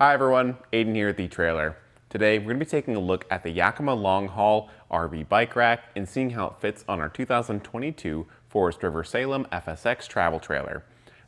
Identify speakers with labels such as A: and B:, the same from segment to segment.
A: Hi everyone, Aidan here at the Trailer. Today we're going to be taking a look at the Yakima LongHaul RV bike rack and seeing how it fits on our 2022 Forest River Salem FSX travel trailer.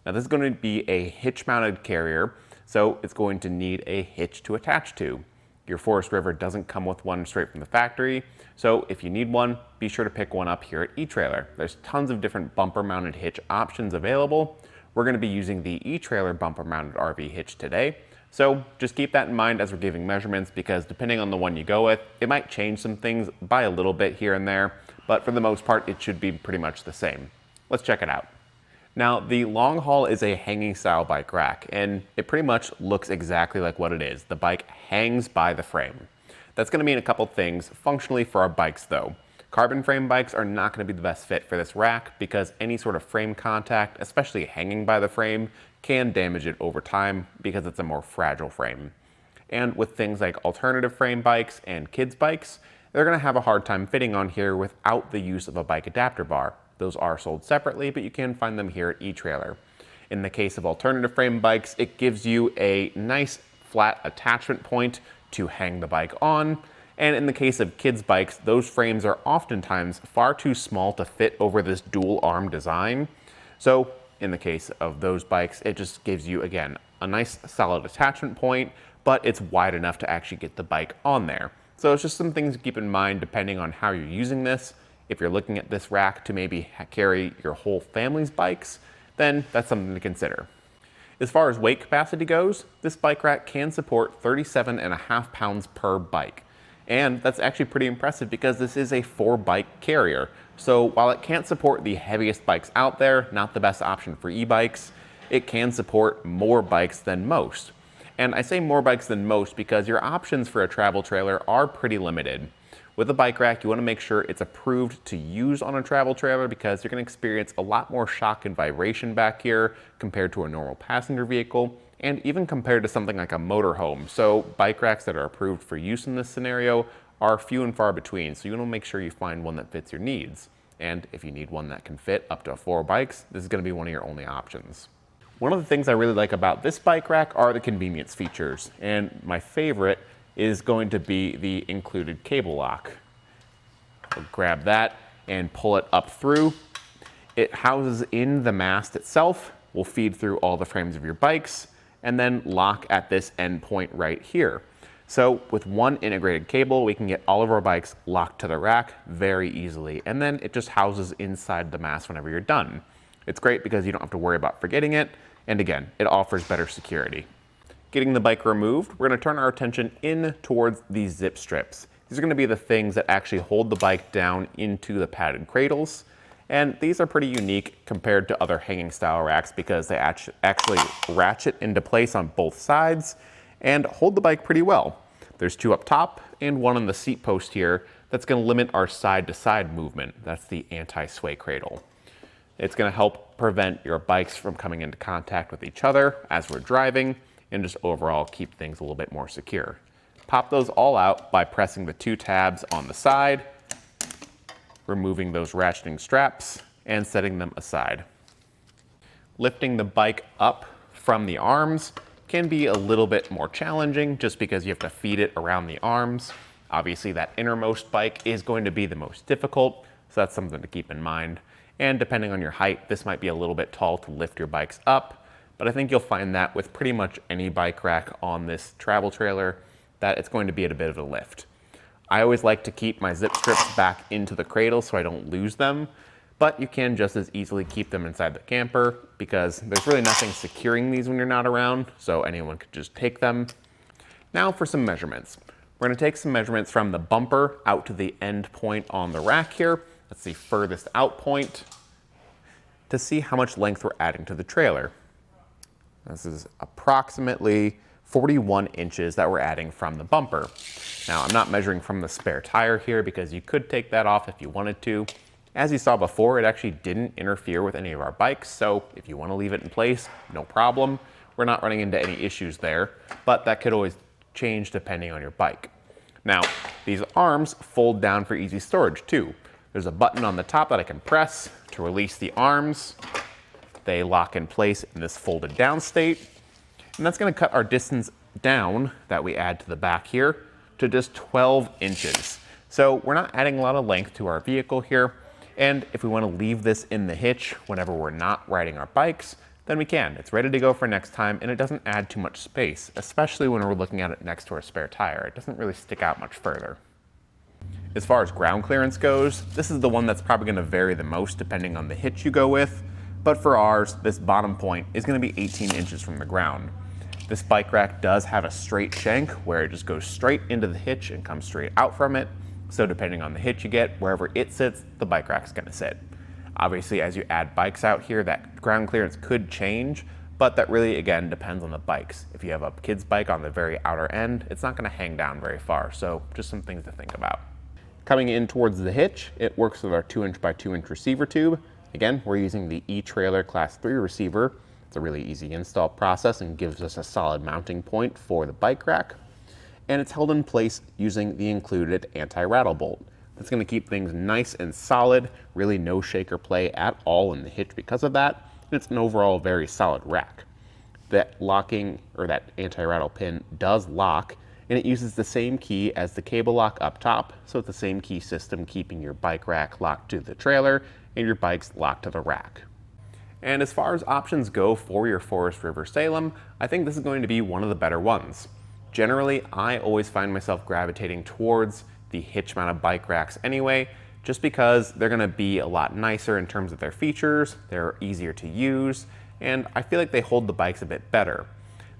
A: Now this is going to be a hitch mounted carrier, so it's going to need a hitch to attach to. Your Forest River doesn't come with one straight from the factory, so if you need one, be sure to pick one up here at etrailer. There's tons of different bumper mounted hitch options available. We're going to be using the etrailer bumper mounted RV hitch today. So just keep that in mind as we're giving measurements, because depending on the one you go with, it might change some things by a little bit here and there, but for the most part, it should be pretty much the same. Let's check it out. Now, the LongHaul is a hanging style bike rack, and it pretty much looks exactly like what it is. The bike hangs by the frame. That's going to mean a couple things functionally for our bikes though. Carbon frame bikes are not going to be the best fit for this rack because any sort of frame contact, especially hanging by the frame, can damage it over time because it's a more fragile frame. And with things like alternative frame bikes and kids bikes, they're going to have a hard time fitting on here without the use of a bike adapter bar. Those are sold separately, but you can find them here at etrailer. In the case of alternative frame bikes, it gives you a nice flat attachment point to hang the bike on. And in the case of kids bikes, those frames are oftentimes far too small to fit over this dual arm design. So in the case of those bikes, it just gives you, again, a nice solid attachment point, but it's wide enough to actually get the bike on there. So it's just some things to keep in mind depending on how you're using this. If you're looking at this rack to maybe carry your whole family's bikes, then that's something to consider. As far as weight capacity goes, this bike rack can support 37.5 pounds per bike. And that's actually pretty impressive because this is a 4-bike carrier. So while it can't support the heaviest bikes out there, not the best option for e-bikes, it can support more bikes than most. And I say more bikes than most because your options for a travel trailer are pretty limited. With a bike rack, you want to make sure it's approved to use on a travel trailer because you're going to experience a lot more shock and vibration back here compared to a normal passenger vehicle, and even compared to something like a motorhome. So bike racks that are approved for use in this scenario are few and far between, so you want to make sure you find one that fits your needs. And if you need one that can fit up to 4 bikes, this is going to be one of your only options. One of the things I really like about this bike rack are the convenience features, and my favorite is going to be the included cable lock. I'll grab that and pull it up through. It houses in the mast itself, will feed through all the frames of your bikes, and then lock at this end point right here. So with one integrated cable, we can get all of our bikes locked to the rack very easily, and then it just houses inside the mast whenever you're done. It's great because you don't have to worry about forgetting it, and again, it offers better security. Getting the bike removed, we're going to turn our attention in towards these zip strips. These are going to be the things that actually hold the bike down into the padded cradles. And these are pretty unique compared to other hanging style racks because they actually ratchet into place on both sides and hold the bike pretty well. There's 2 up top and 1 on the seat post here that's going to limit our side to side movement. That's the anti-sway cradle. It's going to help prevent your bikes from coming into contact with each other as we're driving, and just overall keep things a little bit more secure. Pop those all out by pressing the 2 tabs on the side, removing those ratcheting straps, and setting them aside. Lifting the bike up from the arms can be a little bit more challenging just because you have to feed it around the arms. Obviously that innermost bike is going to be the most difficult, so that's something to keep in mind. And depending on your height, this might be a little bit tall to lift your bikes up, but I think you'll find that with pretty much any bike rack on this travel trailer that it's going to be at a bit of a lift. I always like to keep my zip strips back into the cradle so I don't lose them, but you can just as easily keep them inside the camper because there's really nothing securing these when you're not around, so anyone could just take them. Now for some measurements. We're going to take some measurements from the bumper out to the end point on the rack here. That's the furthest out point to see how much length we're adding to the trailer. This is approximately 41 inches that we're adding from the bumper. Now, I'm not measuring from the spare tire here because you could take that off if you wanted to. As you saw before, it actually didn't interfere with any of our bikes, so if you want to leave it in place, no problem. We're not running into any issues there, but that could always change depending on your bike. Now, these arms fold down for easy storage too. There's a button on the top that I can press to release the arms. They lock in place in this folded down state. And that's going to cut our distance down that we add to the back here to just 12 inches. So we're not adding a lot of length to our vehicle here. And if we want to leave this in the hitch whenever we're not riding our bikes, then we can. It's ready to go for next time, and it doesn't add too much space, especially when we're looking at it next to our spare tire. It doesn't really stick out much further. As far as ground clearance goes, this is the one that's probably going to vary the most depending on the hitch you go with. But for ours, this bottom point is going to be 18 inches from the ground. This bike rack does have a straight shank where it just goes straight into the hitch and comes straight out from it. So depending on the hitch you get, wherever it sits, the bike rack's going to sit. Obviously, as you add bikes out here, that ground clearance could change, but that really, again, depends on the bikes. If you have a kid's bike on the very outer end, it's not going to hang down very far. So just some things to think about. Coming in towards the hitch, it works with our 2" by 2" receiver tube. Again, we're using the etrailer Class 3 receiver. It's a really easy install process and gives us a solid mounting point for the bike rack. And it's held in place using the included anti-rattle bolt. That's going to keep things nice and solid, really no shake or play at all in the hitch because of that. And it's an overall very solid rack. That locking, or that anti-rattle pin, does lock, and it uses the same key as the cable lock up top, so it's the same key system keeping your bike rack locked to the trailer and your bikes locked to the rack. And as far as options go for your Forest River Salem, I think this is going to be one of the better ones. Generally, I always find myself gravitating towards the hitch-mounted bike racks anyway, just because they're going to be a lot nicer in terms of their features, they're easier to use, and I feel like they hold the bikes a bit better.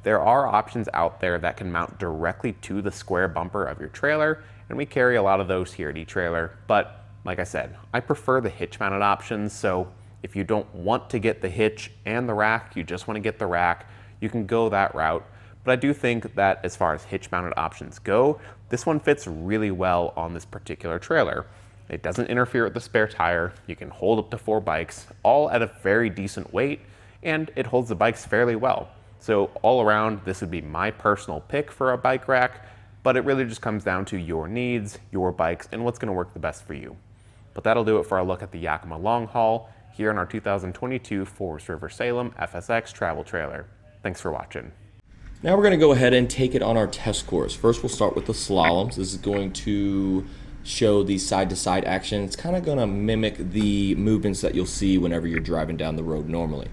A: There are options out there that can mount directly to the square bumper of your trailer, and we carry a lot of those here at eTrailer, but like I said, I prefer the hitch-mounted options, so if you don't want to get the hitch and the rack, you just want to get the rack, you can go that route. But I do think that as far as hitch-mounted options go, this one fits really well on this particular trailer. It doesn't interfere with the spare tire, you can hold up to 4 bikes, all at a very decent weight, and it holds the bikes fairly well. So all around, this would be my personal pick for a bike rack, but it really just comes down to your needs, your bikes, and what's going to work the best for you. But that'll do it for our look at the Yakima LongHaul here in our 2022 Forest River Salem FSX travel trailer. Thanks for watching.
B: Now we're going to go ahead and take it on our test course. First we'll start with the slaloms. This is going to show the side-to-side action. It's kind of going to mimic the movements that you'll see whenever you're driving down the road normally.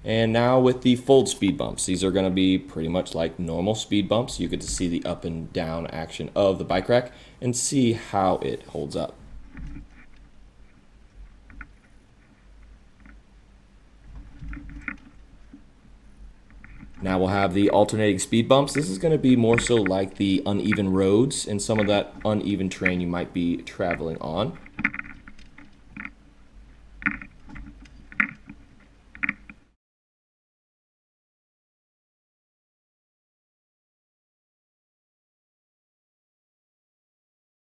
B: And now with the fold speed bumps. These are going to be pretty much like normal speed bumps. You get to see the up and down action of the bike rack and see how it holds up. Now we'll have the alternating speed bumps. This is going to be more so like the uneven roads and some of that uneven terrain you might be traveling on.